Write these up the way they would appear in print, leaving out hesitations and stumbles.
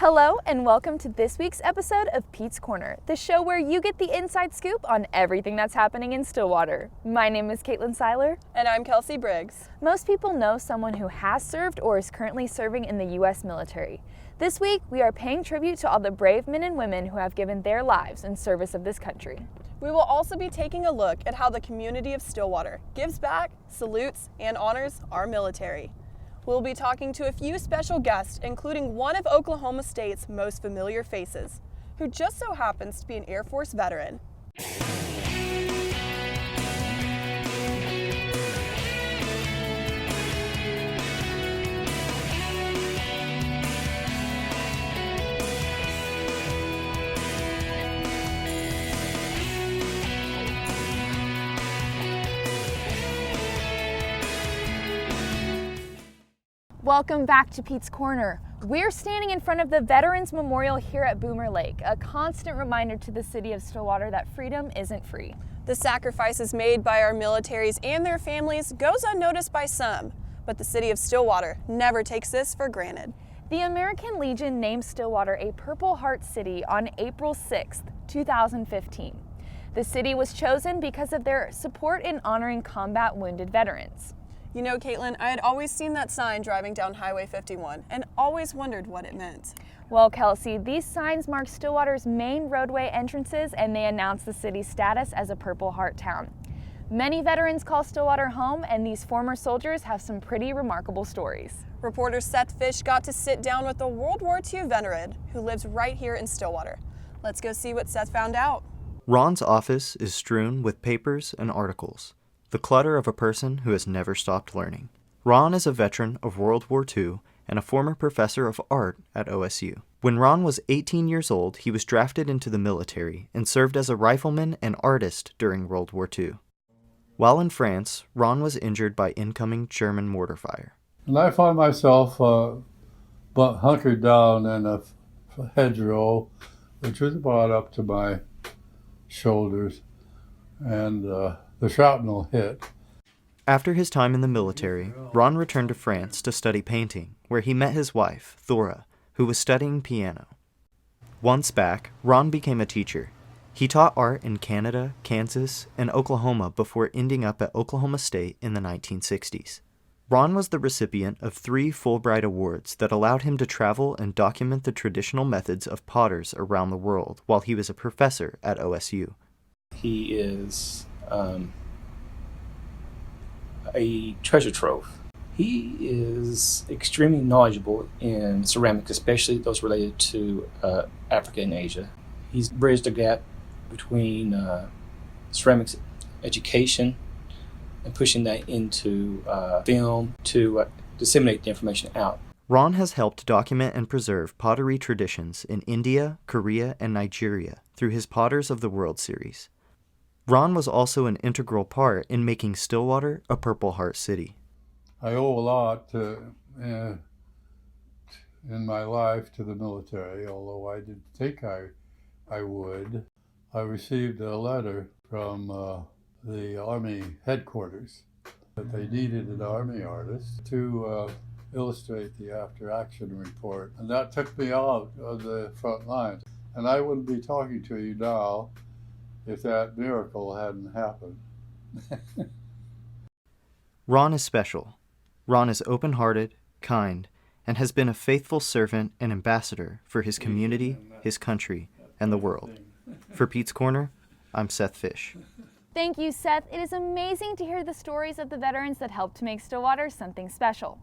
Hello and welcome to this week's episode of Pete's Corner, the show where you get the inside scoop on everything that's happening in Stillwater. My name is Caitlin Seiler. And I'm Kelsey Briggs. Most people know someone who has served or is currently serving in the U.S. military. This week, we are paying tribute to all the brave men and women who have given their lives in service of this country. We will also be taking a look at how the community of Stillwater gives back, salutes, and honors our military. We'll be talking to a few special guests, including one of Oklahoma State's most familiar faces, who just so happens to be an Air Force veteran. Welcome back to Pete's Corner. We're standing in front of the Veterans Memorial here at Boomer Lake, a constant reminder to the city of Stillwater that freedom isn't free. The sacrifices made by our militaries and their families goes unnoticed by some, but the city of Stillwater never takes this for granted. The American Legion named Stillwater a Purple Heart City on April 6, 2015. The city was chosen because of their support in honoring combat wounded veterans. You know, Caitlin, I had always seen that sign driving down Highway 51 and always wondered what it meant. Well, Kelsey, these signs mark Stillwater's main roadway entrances and they announce the city's status as a Purple Heart town. Many veterans call Stillwater home, and these former soldiers have some pretty remarkable stories. Reporter Seth Fish got to sit down with a World War II veteran who lives right here in Stillwater. Let's go see what Seth found out. Ron's office is strewn with papers and articles, the clutter of a person who has never stopped learning. Ron is a veteran of World War II and a former professor of art at OSU. When Ron was 18 years old, he was drafted into the military and served as a rifleman and artist during World War II. While in France, Ron was injured by incoming German mortar fire. And I found myself hunkered down in a hedgerow, which was about up to my shoulders, and the shrapnel hit. After his time in the military, Ron returned to France to study painting, where he met his wife, Thora, who was studying piano. Once back, Ron became a teacher. He taught art in Canada, Kansas, and Oklahoma before ending up at Oklahoma State in the 1960s. Ron was the recipient of 3 Fulbright Awards that allowed him to travel and document the traditional methods of potters around the world while he was a professor at OSU. He is a treasure trove. He is extremely knowledgeable in ceramics, especially those related to Africa and Asia. He's bridged the gap between ceramics education and pushing that into film to disseminate the information out. Ron has helped document and preserve pottery traditions in India, Korea, and Nigeria through his Potters of the World series. Ron was also an integral part in making Stillwater a Purple Heart City. I owe a lot in my life to the military, although I didn't think I would. I received a letter from the Army headquarters that they needed an Army artist to illustrate the after-action report. And that took me out of the front lines. And I wouldn't be talking to you now if that miracle hadn't happened. Ron is special. Ron is open-hearted, kind, and has been a faithful servant and ambassador for his community, his country, and the world. For Pete's Corner, I'm Seth Fish. Thank you, Seth. It is amazing to hear the stories of the veterans that helped to make Stillwater something special.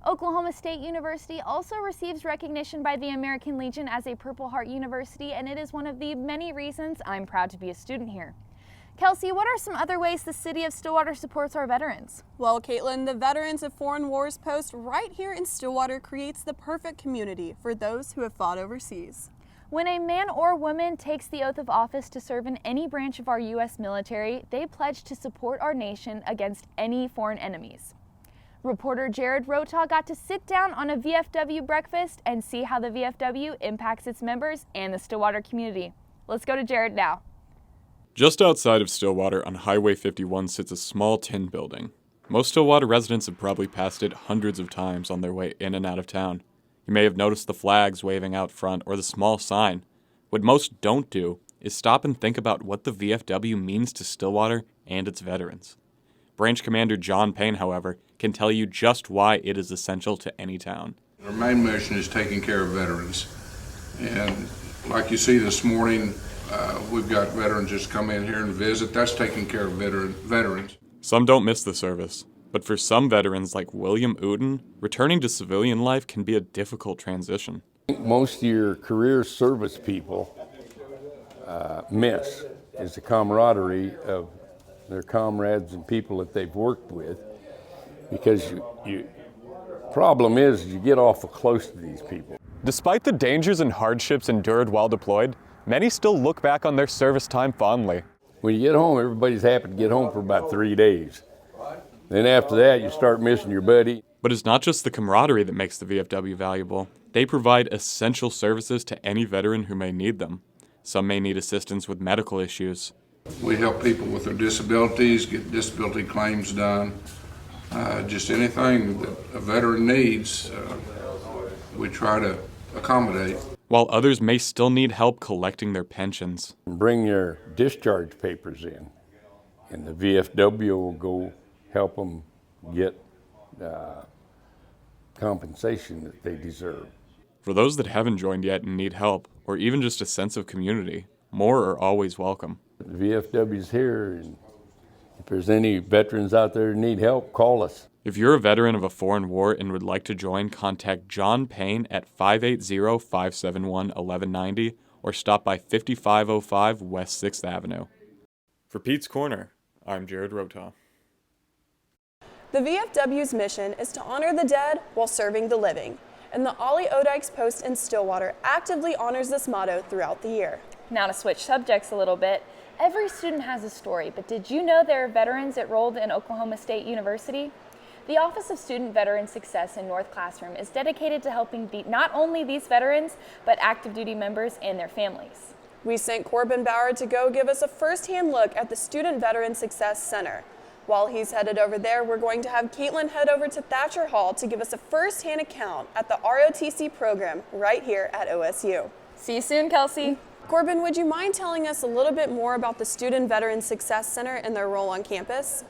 Oklahoma State University also receives recognition by the American Legion as a Purple Heart University, and it is one of the many reasons I'm proud to be a student here. Kelsey, what are some other ways the city of Stillwater supports our veterans? Well, Caitlin, the Veterans of Foreign Wars post right here in Stillwater creates the perfect community for those who have fought overseas. When a man or woman takes the oath of office to serve in any branch of our U.S. military, they pledge to support our nation against any foreign enemies. Reporter Jared Rotaw got to sit down on a VFW breakfast and see how the VFW impacts its members and the Stillwater community. Let's go to Jared now. Just outside of Stillwater on Highway 51 sits a small tin building. Most Stillwater residents have probably passed it hundreds of times on their way in and out of town. You may have noticed the flags waving out front or the small sign. What most don't do is stop and think about what the VFW means to Stillwater and its veterans. Branch Commander John Payne, however, can tell you just why it is essential to any town. Our main mission is taking care of veterans. And like you see this morning, we've got veterans just come in here and visit. That's taking care of veterans. Some don't miss the service, but for some veterans like William Uden, returning to civilian life can be a difficult transition. Most of your career service people miss is the camaraderie of their comrades and people that they've worked with, because problem is you get awful close to these people. Despite the dangers and hardships endured while deployed, many still look back on their service time fondly. When you get home, everybody's happy to get home for about 3 days. Then after that, you start missing your buddy. But it's not just the camaraderie that makes the VFW valuable. They provide essential services to any veteran who may need them. Some may need assistance with medical issues. We help people with their disabilities, get disability claims done. Just anything that a veteran needs, we try to accommodate. While others may still need help collecting their pensions. Bring your discharge papers in, and the VFW will go help them get compensation that they deserve. For those that haven't joined yet and need help, or even just a sense of community, more are always welcome. The VFW's here, and if there's any veterans out there that need help, call us. If you're a veteran of a foreign war and would like to join, contact John Payne at 580-571-1190 or stop by 5505 West 6th Avenue. For Pete's Corner, I'm Jared Rotaw. The VFW's mission is to honor the dead while serving the living, and the Ollie Odykes Post in Stillwater actively honors this motto throughout the year. Now to switch subjects a little bit, every student has a story, but did you know there are veterans enrolled in Oklahoma State University? The Office of Student Veteran Success in North Classroom is dedicated to helping not only these veterans, but active duty members and their families. We sent Corbin Bauer to go give us a first-hand look at the Student Veteran Success Center. While he's headed over there, we're going to have Caitlin head over to Thatcher Hall to give us a first-hand account at the ROTC program right here at OSU. See you soon, Kelsey. Corbin, would you mind telling us a little bit more about the Student Veteran Success Center and their role on campus?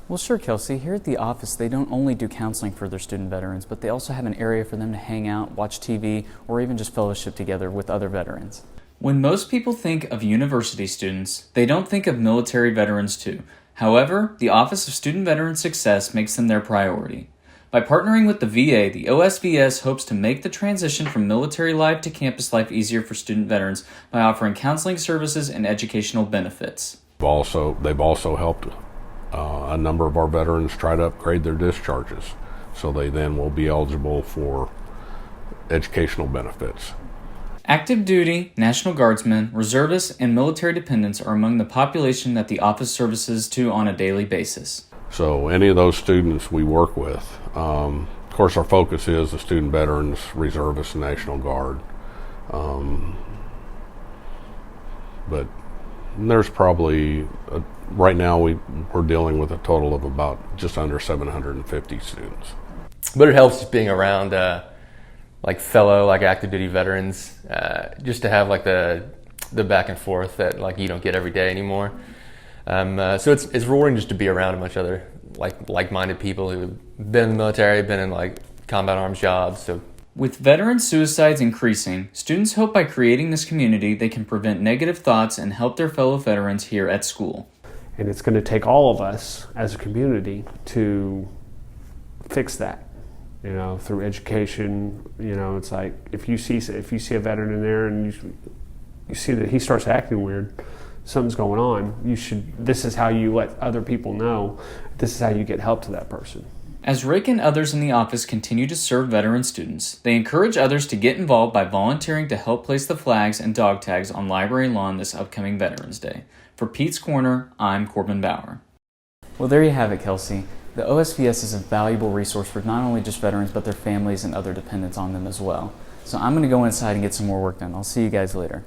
Well, sure, Kelsey. Here at the office, they don't only do counseling for their student veterans, but they also have an area for them to hang out, watch TV, or even just fellowship together with other veterans. When most people think of university students, they don't think of military veterans too. However, the Office of Student Veteran Success makes them their priority. By partnering with the VA, the OSVS hopes to make the transition from military life to campus life easier for student veterans by offering counseling services and educational benefits. They've also helped a number of our veterans try to upgrade their discharges, so they then will be eligible for educational benefits. Active duty, National Guardsmen, reservists, and military dependents are among the population that the office services to on a daily basis. So any of those students we work with, of course our focus is the student veterans, reservists, and National Guard. But there's probably, right now we're dealing with a total of about just under 750 students. But it helps just being around fellow active duty veterans, just to have the back and forth that you don't get every day anymore. So it's rewarding just to be around a bunch of other like-minded people who've been in the military, been in combat arms jobs. So with veteran suicides increasing, students hope by creating this community they can prevent negative thoughts and help their fellow veterans here at school. And it's going to take all of us as a community to fix that. Through education. It's like if you see a veteran in there and you see that he starts acting weird, something's going on. This is how you let other people know. This is how you get help to that person. As Rick and others in the office continue to serve veteran students, they encourage others to get involved by volunteering to help place the flags and dog tags on library lawn this upcoming Veterans Day. For Pete's Corner, I'm Corbin Bauer. Well, there you have it, Kelsey. The OSVS is a valuable resource for not only just veterans, but their families and other dependents on them as well. So I'm going to go inside and get some more work done. I'll see you guys later.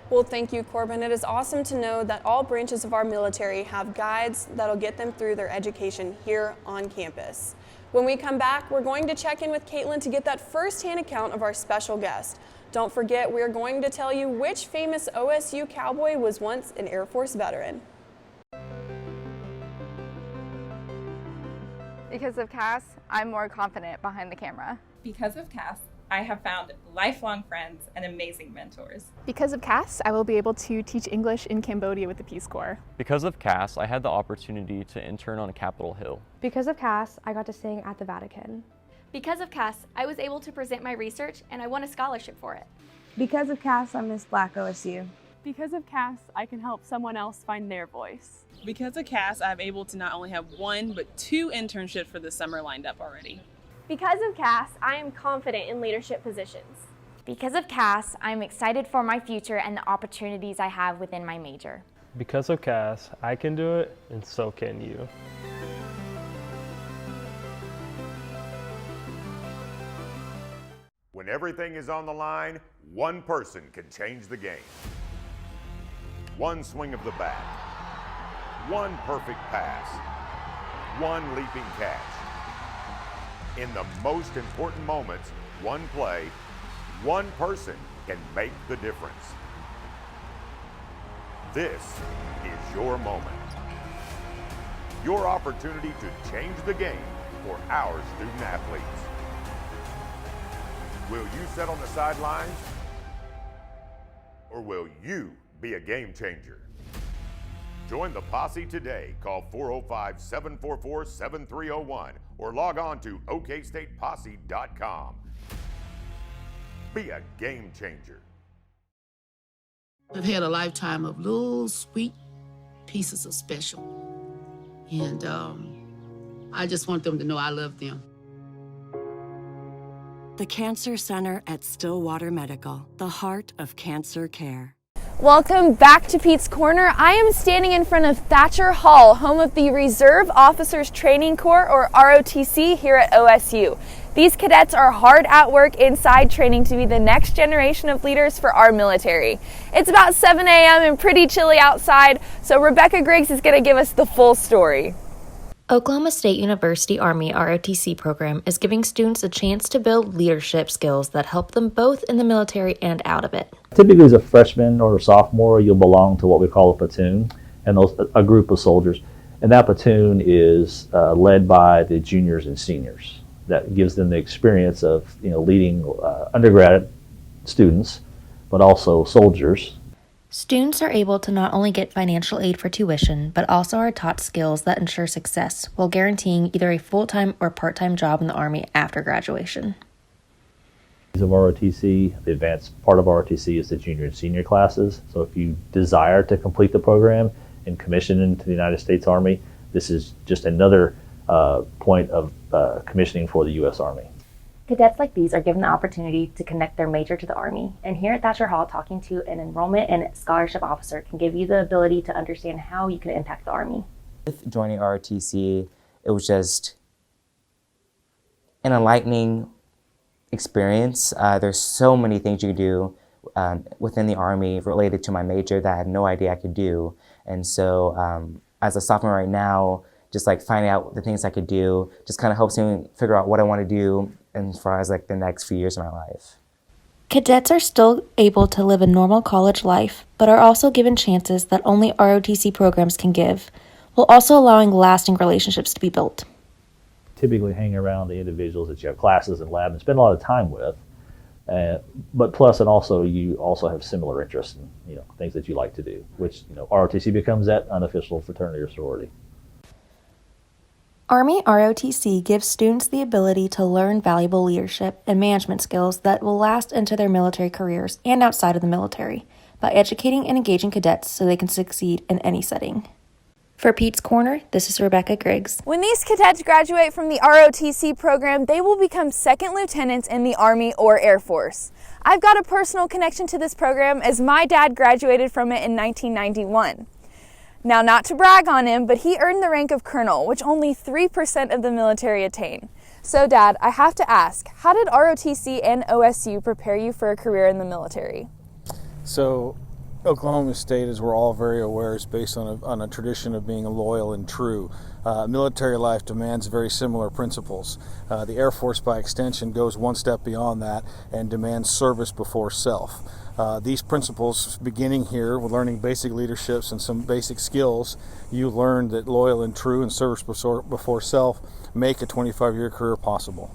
Well, thank you, Corbin. It is awesome to know that all branches of our military have guides that'll get them through their education here on campus. When we come back, we're going to check in with Caitlin to get that first-hand account of our special guest. Don't forget, we're going to tell you which famous OSU cowboy was once an Air Force veteran. Because of Cass, I'm more confident behind the camera. Because of Cass, I have found lifelong friends and amazing mentors. Because of Cass, I will be able to teach English in Cambodia with the Peace Corps. Because of Cass, I had the opportunity to intern on Capitol Hill. Because of Cass, I got to sing at the Vatican. Because of Cass, I was able to present my research and I won a scholarship for it. Because of Cass, I'm Miss Black OSU. Because of Cass, I can help someone else find their voice. Because of Cass, I'm able to not only have 1, but 2 internships for the summer lined up already. Because of Cass, I am confident in leadership positions. Because of Cass, I'm excited for my future and the opportunities I have within my major. Because of Cass, I can do it, and so can you. When everything is on the line, one person can change the game. One swing of the bat, one perfect pass, one leaping catch. In the most important moments, one play, one person can make the difference. This is your moment. Your opportunity to change the game for our student athletes. Will you sit on the sidelines? Or will you be a game changer? Join the posse today. Call 405-744-7301 or log on to okstateposse.com. Be a game changer. I've had a lifetime of little sweet pieces of special. And I just want them to know I love them. The Cancer Center at Stillwater Medical, the heart of cancer care. Welcome back to Pete's Corner. I am standing in front of Thatcher Hall, home of the Reserve Officers Training Corps, or ROTC, here at OSU. These cadets are hard at work inside training to be the next generation of leaders for our military. It's about 7 a.m. and pretty chilly outside, so Rebecca Griggs is going to give us the full story. Oklahoma State University Army ROTC program is giving students a chance to build leadership skills that help them both in the military and out of it. Typically as a freshman or a sophomore, you'll belong to what we call a platoon, and a group of soldiers. And that platoon is led by the juniors and seniors. That gives them the experience of leading undergraduate students, but also soldiers. Students are able to not only get financial aid for tuition, but also are taught skills that ensure success while guaranteeing either a full-time or part-time job in the Army after graduation. Of ROTC, the advanced part of ROTC is the junior and senior classes. So if you desire to complete the program and commission into the United States Army, this is just another point of commissioning for the U.S. Army. Cadets like these are given the opportunity to connect their major to the Army, and here at Thatcher Hall, talking to an enrollment and scholarship officer can give you the ability to understand how you can impact the Army. With joining ROTC, it was just an enlightening experience. There's so many things you can do within the Army related to my major that I had no idea I could do. And so as a sophomore right now, just like finding out the things I could do just kind of helps me figure out what I want to do as far as like the next few years of my life. Cadets are still able to live a normal college life, but are also given chances that only ROTC programs can give, while also allowing lasting relationships to be built. Typically hang around the individuals that you have classes and lab and spend a lot of time with, but plus and also you also have similar interests in things that you like to do, which ROTC becomes that unofficial fraternity or sorority. Army ROTC gives students the ability to learn valuable leadership and management skills that will last into their military careers and outside of the military by educating and engaging cadets so they can succeed in any setting. For Pete's Corner, this is Rebecca Griggs. When these cadets graduate from the ROTC program, they will become second lieutenants in the Army or Air Force. I've got a personal connection to this program as my dad graduated from it in 1991. Now, not to brag on him, but he earned the rank of colonel, which only 3% of the military attain. So, Dad, I have to ask, how did ROTC and OSU prepare you for a career in the military? So, Oklahoma State, as we're all very aware, is based on a tradition of being loyal and true. Military life demands very similar principles. The Air Force, by extension, goes one step beyond that and demands service before self. These principles, beginning here with learning basic leaderships and some basic skills, you learn that loyal and true and service before self make a 25-year career possible.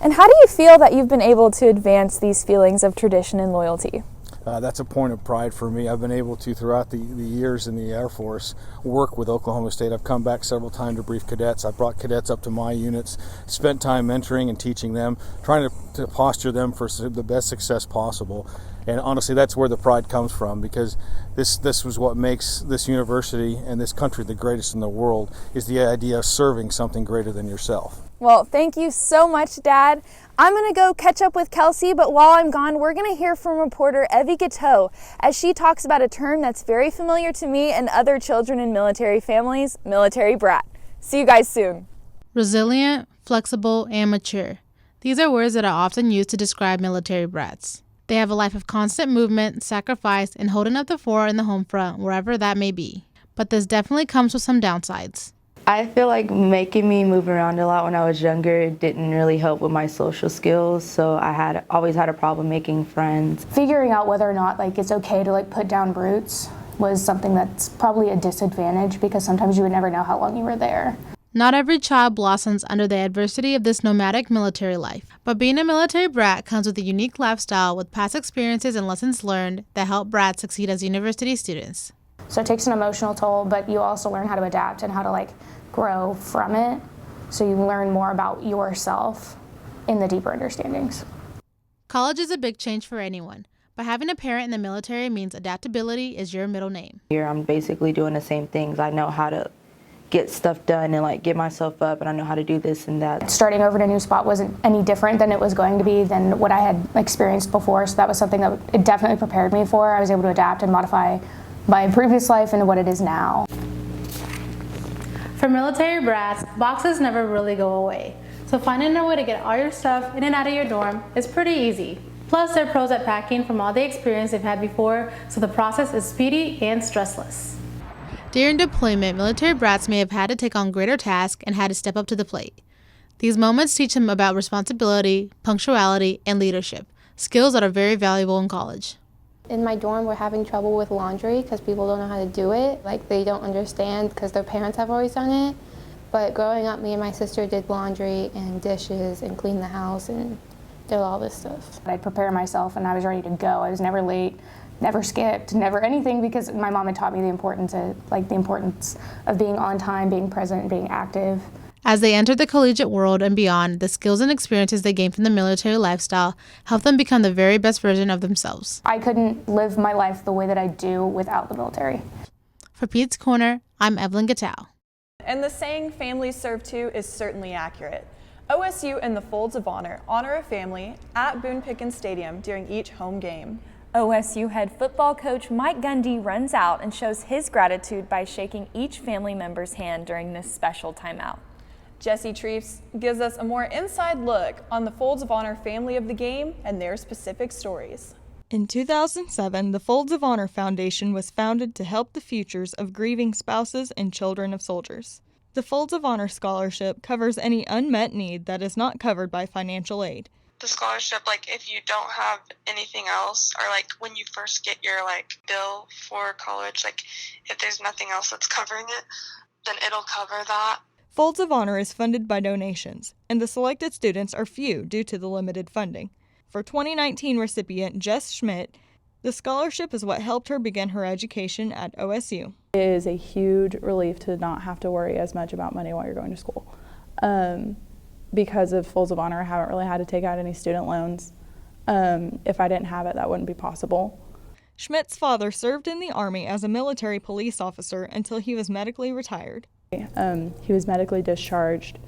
And how do you feel that you've been able to advance these feelings of tradition and loyalty? That's a point of pride for me. I've been able to, throughout the years in the Air Force, work with Oklahoma State. I've come back several times to brief cadets. I've brought cadets up to my units, spent time mentoring and teaching them, trying to posture them for the best success possible. And honestly, that's where the pride comes from, because this was what makes this university and this country the greatest in the world, is the idea of serving something greater than yourself. Well, thank you so much, Dad. I'm going to go catch up with Kelsey, but while I'm gone, we're going to hear from reporter Evie Gateau as she talks about a term that's very familiar to me and other children in military families, military brat. See you guys soon. Resilient, flexible, and mature. These are words that are often used to describe military brats. They have a life of constant movement, sacrifice, and holding up the fort in the home front, wherever that may be. But this definitely comes with some downsides. I feel like making me move around a lot when I was younger didn't really help with my social skills, so I always had a problem making friends. Figuring out whether or not it's okay to put down roots was something that's probably a disadvantage, because sometimes you would never know how long you were there. Not every child blossoms under the adversity of this nomadic military life, but being a military brat comes with a unique lifestyle with past experiences and lessons learned that help brats succeed as university students. So it takes an emotional toll, but you also learn how to adapt and how to grow from it. So you learn more about yourself in the deeper understandings. College is a big change for anyone, but having a parent in the military means adaptability is your middle name. Here I'm basically doing the same things. I know how to get stuff done and get myself up, and I know how to do this and that. Starting over at a new spot wasn't any different than it was going to be than what I had experienced before, so that was something that it definitely prepared me for. I was able to adapt and modify my previous life into what it is now. For military brats, boxes never really go away, so finding a way to get all your stuff in and out of your dorm is pretty easy. Plus, they're pros at packing from all the experience they've had before, so the process is speedy and stressless. During deployment, military brats may have had to take on greater tasks and had to step up to the plate. These moments teach them about responsibility, punctuality, and leadership, skills that are very valuable in college. In my dorm, we're having trouble with laundry because people don't know how to do it. They don't understand because their parents have always done it. But growing up, me and my sister did laundry and dishes and cleaned the house and did all this stuff. I'd prepare myself and I was ready to go. I was never late, never skipped, never anything, because my mom had taught me the importance of being on time, being present, and being active. As they enter the collegiate world and beyond, the skills and experiences they gain from the military lifestyle help them become the very best version of themselves. I couldn't live my life the way that I do without the military. For Pete's Corner, I'm Evelyn Gateau. And the saying, families serve two, is certainly accurate. OSU and the Folds of Honor honor a family at Boone Pickens Stadium during each home game. OSU head football coach Mike Gundy runs out and shows his gratitude by shaking each family member's hand during this special timeout. Jesse Treves gives us a more inside look on the Folds of Honor family of the game and their specific stories. In 2007, the Folds of Honor Foundation was founded to help the futures of grieving spouses and children of soldiers. The Folds of Honor Scholarship covers any unmet need that is not covered by financial aid. The scholarship, if you don't have anything else, or when you first get your bill for college, if there's nothing else that's covering it, then it'll cover that. Folds of Honor is funded by donations, and the selected students are few due to the limited funding. For 2019 recipient Jess Schmidt, the scholarship is what helped her begin her education at OSU. It is a huge relief to not have to worry as much about money while you're going to school. Because of Folds of Honor, I haven't really had to take out any student loans. If I didn't have it, that wouldn't be possible. Schmidt's father served in the Army as a military police officer until he was medically retired. He was medically discharged.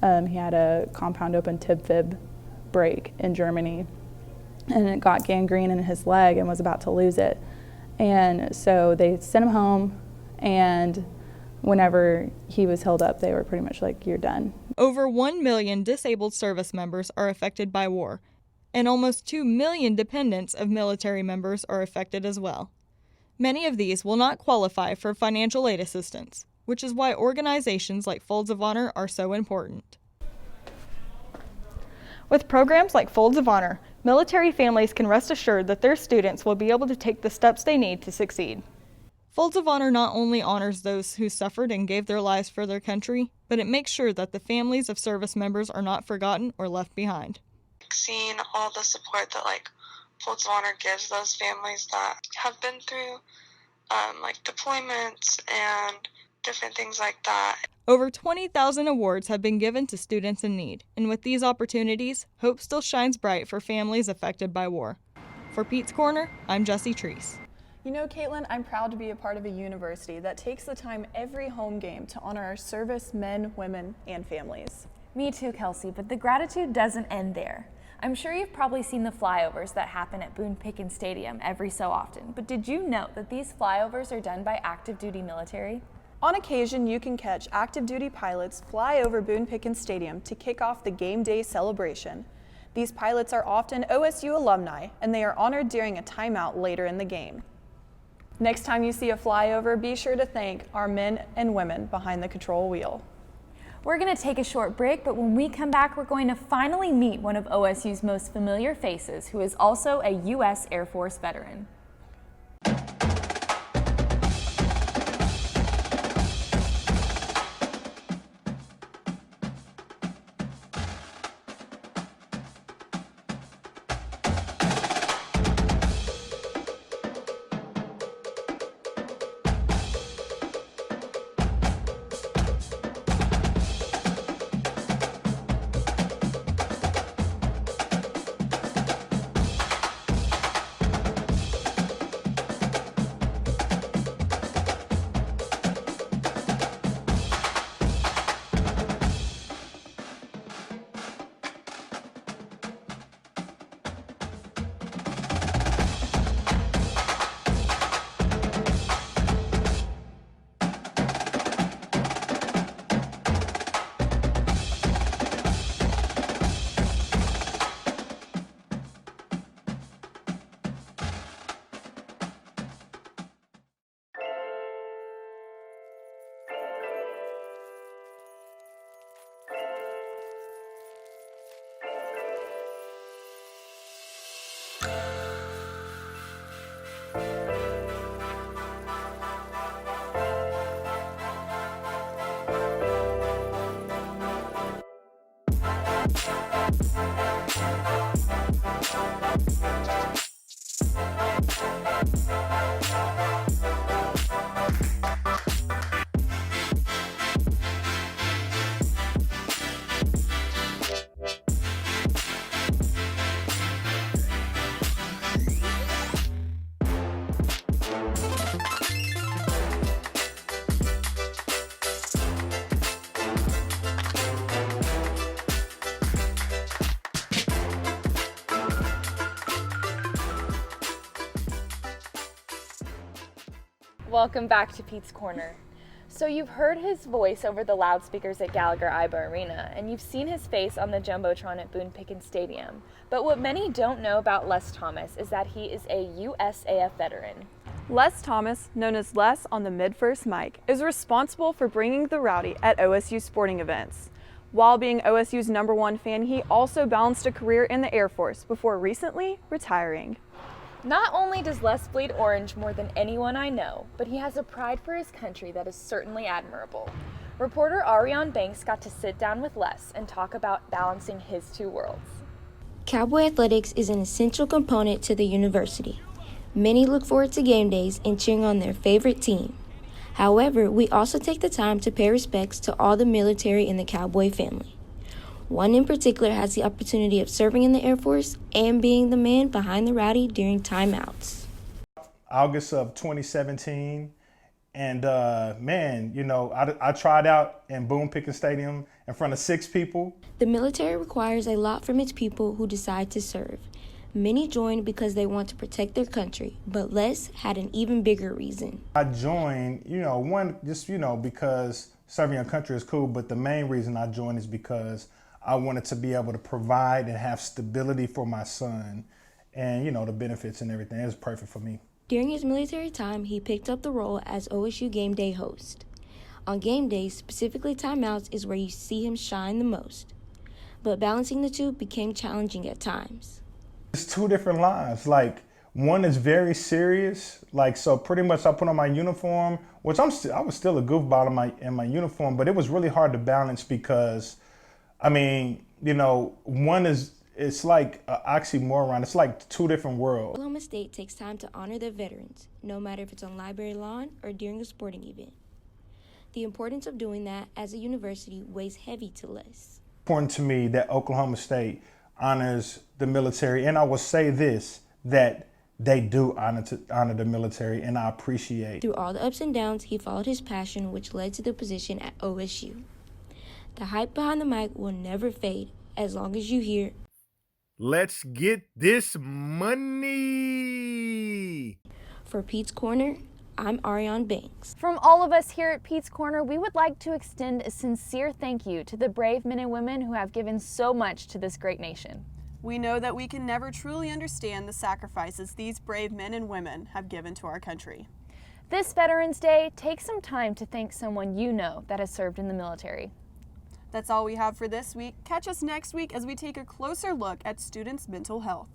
He had a compound open tib-fib break in Germany, and it got gangrene in his leg and was about to lose it. And so they sent him home, and whenever he was held up, they were pretty much like, you're done. Over 1 million disabled service members are affected by war, and almost 2 million dependents of military members are affected as well. Many of these will not qualify for financial aid assistance, which is why organizations like Folds of Honor are so important. With programs like Folds of Honor, military families can rest assured that their students will be able to take the steps they need to succeed. Folds of Honor not only honors those who suffered and gave their lives for their country, but it makes sure that the families of service members are not forgotten or left behind. Seeing all the support that Folds of Honor gives those families that have been through deployments and different things like that. Over 20,000 awards have been given to students in need, and with these opportunities, hope still shines bright for families affected by war. For Pete's Corner, I'm Jessie Treese. You know, Caitlin, I'm proud to be a part of a university that takes the time every home game to honor our service men, women, and families. Me too, Kelsey, but the gratitude doesn't end there. I'm sure you've probably seen the flyovers that happen at Boone Pickens Stadium every so often, but did you know that these flyovers are done by active duty military? On occasion, you can catch active duty pilots fly over Boone Pickens Stadium to kick off the game day celebration. These pilots are often OSU alumni, and they are honored during a timeout later in the game. Next time you see a flyover, be sure to thank our men and women behind the control wheel. We're going to take a short break, but when we come back, we're going to finally meet one of OSU's most familiar faces, who is also a U.S. Air Force veteran. Welcome back to Pete's Corner. So you've heard his voice over the loudspeakers at Gallagher-Iba Arena, and you've seen his face on the Jumbotron at Boone Pickens Stadium. But what many don't know about Les Thomas is that he is a USAF veteran. Les Thomas, known as Les on the mid-first mic, is responsible for bringing the rowdy at OSU sporting events. While being OSU's #1 fan, he also balanced a career in the Air Force before recently retiring. Not only does Les bleed orange more than anyone I know, but he has a pride for his country that is certainly admirable. Reporter Ariane Banks got to sit down with Les and talk about balancing his two worlds. Cowboy athletics is an essential component to the university. Many look forward to game days and cheering on their favorite team. However, we also take the time to pay respects to all the military in the Cowboy family. One in particular has the opportunity of serving in the Air Force and being the man behind the rowdy during timeouts. August of 2017, and I tried out in Boone Pickens Stadium in front of 6 people. The military requires a lot from its people who decide to serve. Many join because they want to protect their country, but Les had an even bigger reason. I joined, because serving your country is cool, but the main reason I joined is because I wanted to be able to provide and have stability for my son and, the benefits and everything. It was perfect for me. During his military time, he picked up the role as OSU game day host. On game days, specifically timeouts, is where you see him shine the most. But balancing the two became challenging at times. It's two different lives. Like, one is very serious. Like, so pretty much I put on my uniform, which I was still a goofball in my uniform, but it was really hard to balance because, I mean, you know, one is, it's like an oxymoron. It's like two different worlds. Oklahoma State takes time to honor their veterans, no matter if it's on library lawn or during a sporting event. The importance of doing that as a university weighs heavy to us. Important to me that Oklahoma State honors the military, and I will say this, that they do honor the military, and I appreciate. Through all the ups and downs, he followed his passion, which led to the position at OSU. The hype behind the mic will never fade as long as you hear, "Let's get this money." For Pete's Corner, I'm Ariane Banks. From all of us here at Pete's Corner, we would like to extend a sincere thank you to the brave men and women who have given so much to this great nation. We know that we can never truly understand the sacrifices these brave men and women have given to our country. This Veterans Day, take some time to thank someone you know that has served in the military. That's all we have for this week. Catch us next week as we take a closer look at students' mental health.